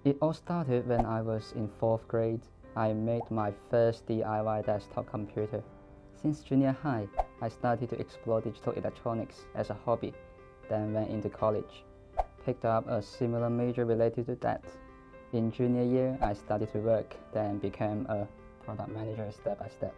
It all started when I was in 4th grade. I made my first DIY desktop computer. Since junior high, I started to explore digital electronics as a hobby, then went into college. Picked up a similar major related to that. In junior year, I started to work, then became a product manager step by step.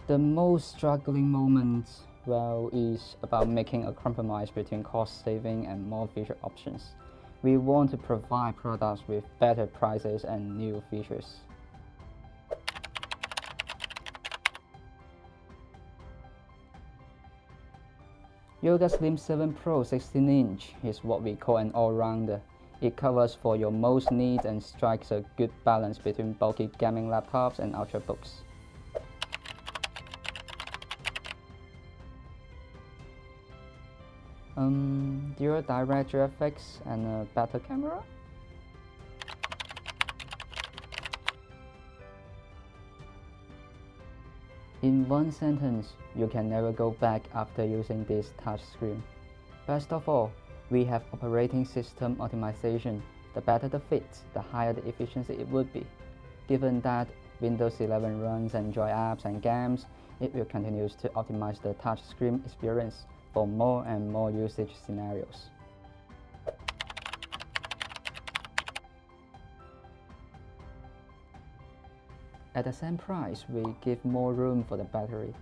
The most struggling moment, well, is about making a compromise between cost saving and more feature options. We want to provide products with better prices and new features. Yoga Slim 7 Pro 16-inch is what we call an all-rounder. It covers for your most needs and strikes a good balance between bulky gaming laptops and ultrabooks. Dual direct graphics and a better camera? In one sentence, you can never go back after using this touchscreen. Best of all, we have operating system optimization. The better the fit, the higher the efficiency it would be. Given that Windows 11 runs Android apps and games, it will continue to optimize the touchscreen experience for more and more usage scenarios. At the same price, we give more room for the battery.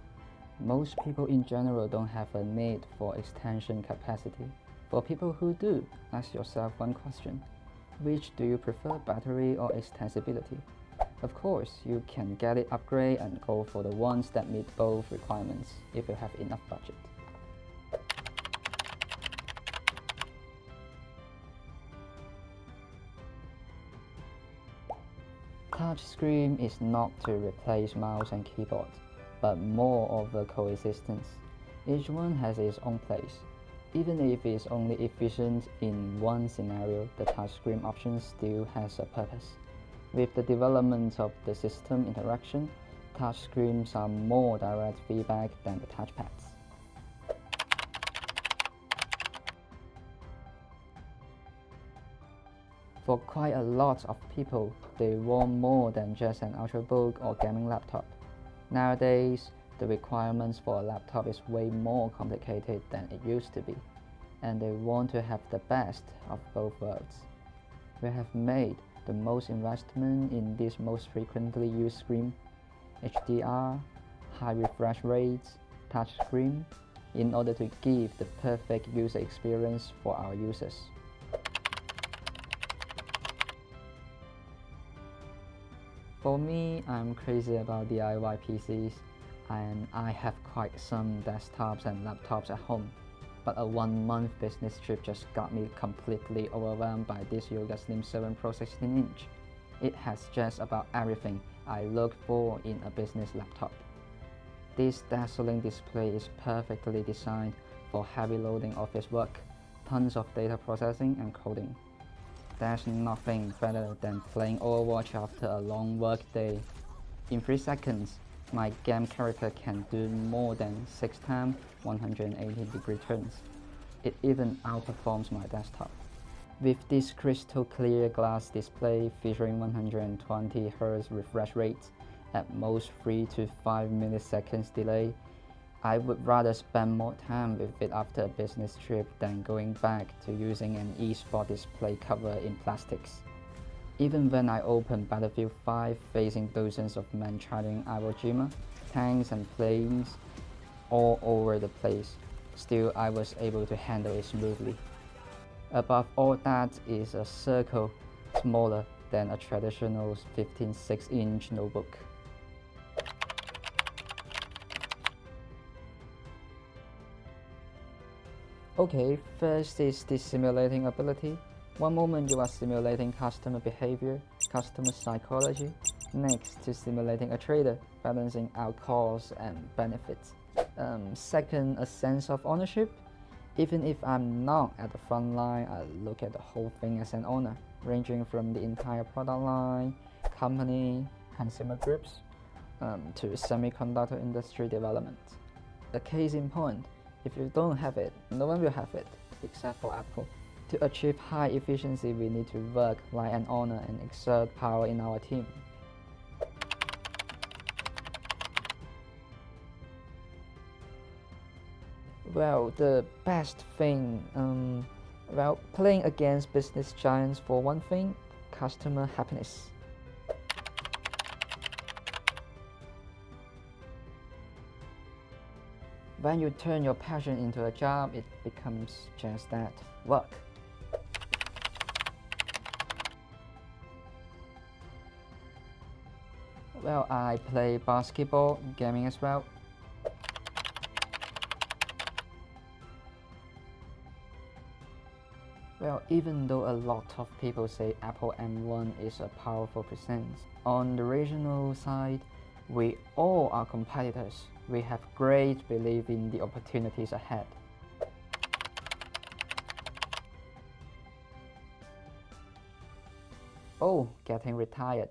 Most people in general don't have a need for extension capacity. For people who do, ask yourself one question: which do you prefer, battery or extensibility? Of course, you can get it upgrade and go for the ones that meet both requirements if you have enough budget. Touchscreen is not to replace mouse and keyboard, but more of a coexistence. Each one has its own place. Even if it's only efficient in one scenario, the touchscreen option still has a purpose. With the development of the system interaction, touchscreens are more direct feedback than the touchpads. For quite a lot of people, they want more than just an ultrabook or gaming laptop. Nowadays, the requirements for a laptop is way more complicated than it used to be, and they want to have the best of both worlds. We have made the most investment in this most frequently used screen, HDR, high refresh rates, touchscreen, in order to give the perfect user experience for our users. For me, I'm crazy about DIY PCs, and I have quite some desktops and laptops at home. But a 1-month business trip just got me completely overwhelmed by this Yoga Slim 7 Pro 16-inch. It has just about everything I look for in a business laptop. This dazzling display is perfectly designed for heavy loading office work, tons of data processing and coding. There's nothing better than playing Overwatch after a long work day. In 3 seconds, my game character can do more than 6 times 180-degree turns. It even outperforms my desktop. With this crystal clear glass display featuring 120Hz refresh rate, at most 3 to 5 milliseconds delay, I would rather spend more time with it after a business trip than going back to using an eSport display cover in plastics. Even when I opened Battlefield 5 facing dozens of men charging Iwo Jima, tanks and planes all over the place, still I was able to handle it smoothly. Above all that is a circle smaller than a traditional 15.6-inch notebook. Okay, first is the simulating ability. One moment you are simulating customer behavior, customer psychology. Next to simulating a trader, balancing out costs and benefits. Second, a sense of ownership. Even if I'm not at the front line, I look at the whole thing as an owner, ranging from the entire product line, company, consumer groups, to semiconductor industry development. A case in point, If you don't have it, no one will have it, except for Apple. To achieve high efficiency, we need to work like an honor and exert power in our team. Well, the best thing, well, playing against business giants for one thing, customer happiness. When you turn your passion into a job, it becomes just that, work. Well, I play basketball, gaming as well. Well, even though a lot of people say Apple M1 is a powerful presence, on the regional side, we all are competitors. We have great belief in the opportunities ahead. Oh, getting retired.